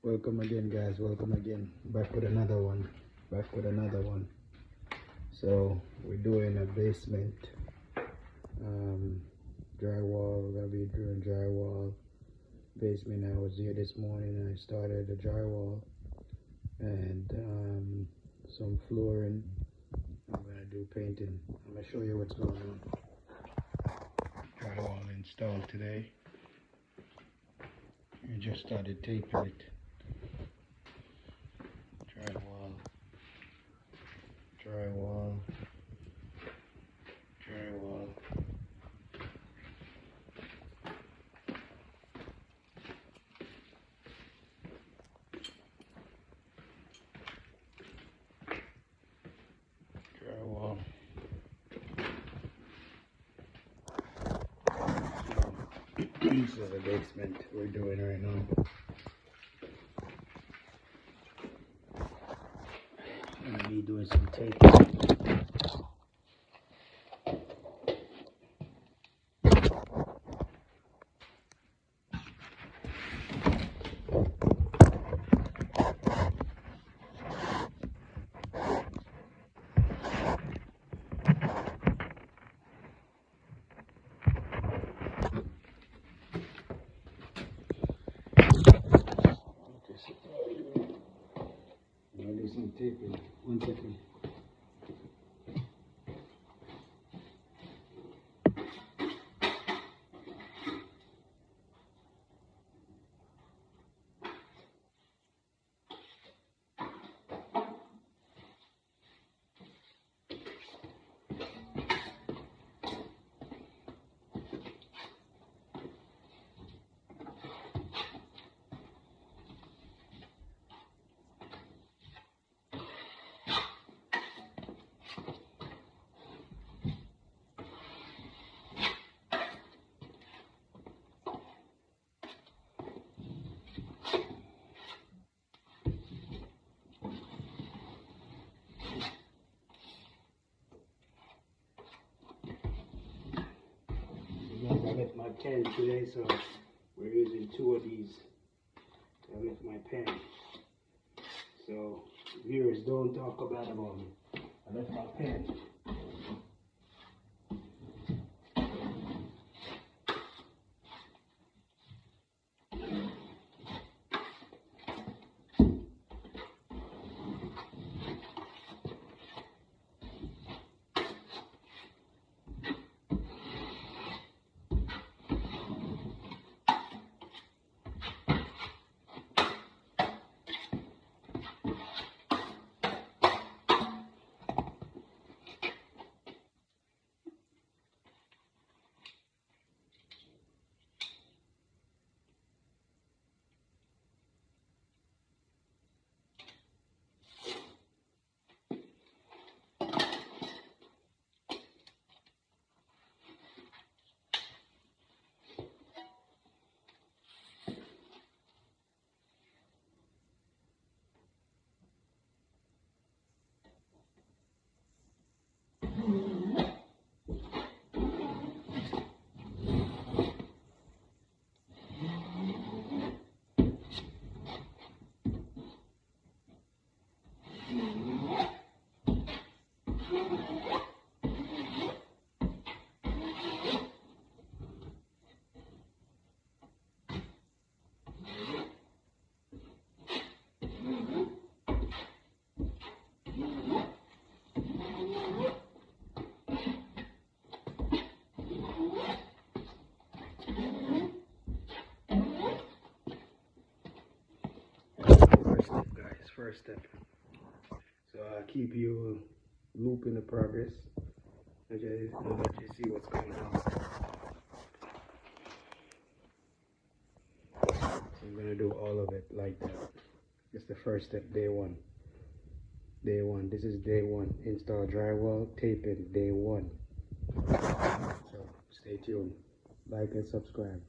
Welcome again, guys. Welcome again. Back with another one. So we're doing a basement drywall. We're gonna be doing drywall basement. I was here this morning and I started the drywall and some flooring. I'm gonna do painting. I'm gonna show you what's going on. Drywall installed today. We just started taping it. Drywall. Drywall. This is the basement we're doing right now. I'm gonna be doing some tape. I'll do some taping. 1 second. I left my pen today, so we're using 2 of these. I left my pen. So viewers, don't talk bad about me. I left my pen. First step. So I'll keep you looping the progress. Let you see what's going on. So I'm gonna do all of it like that. It's the first step, day one. Day one. This is day one. Install drywall, taping, day one. So stay tuned. Like and subscribe.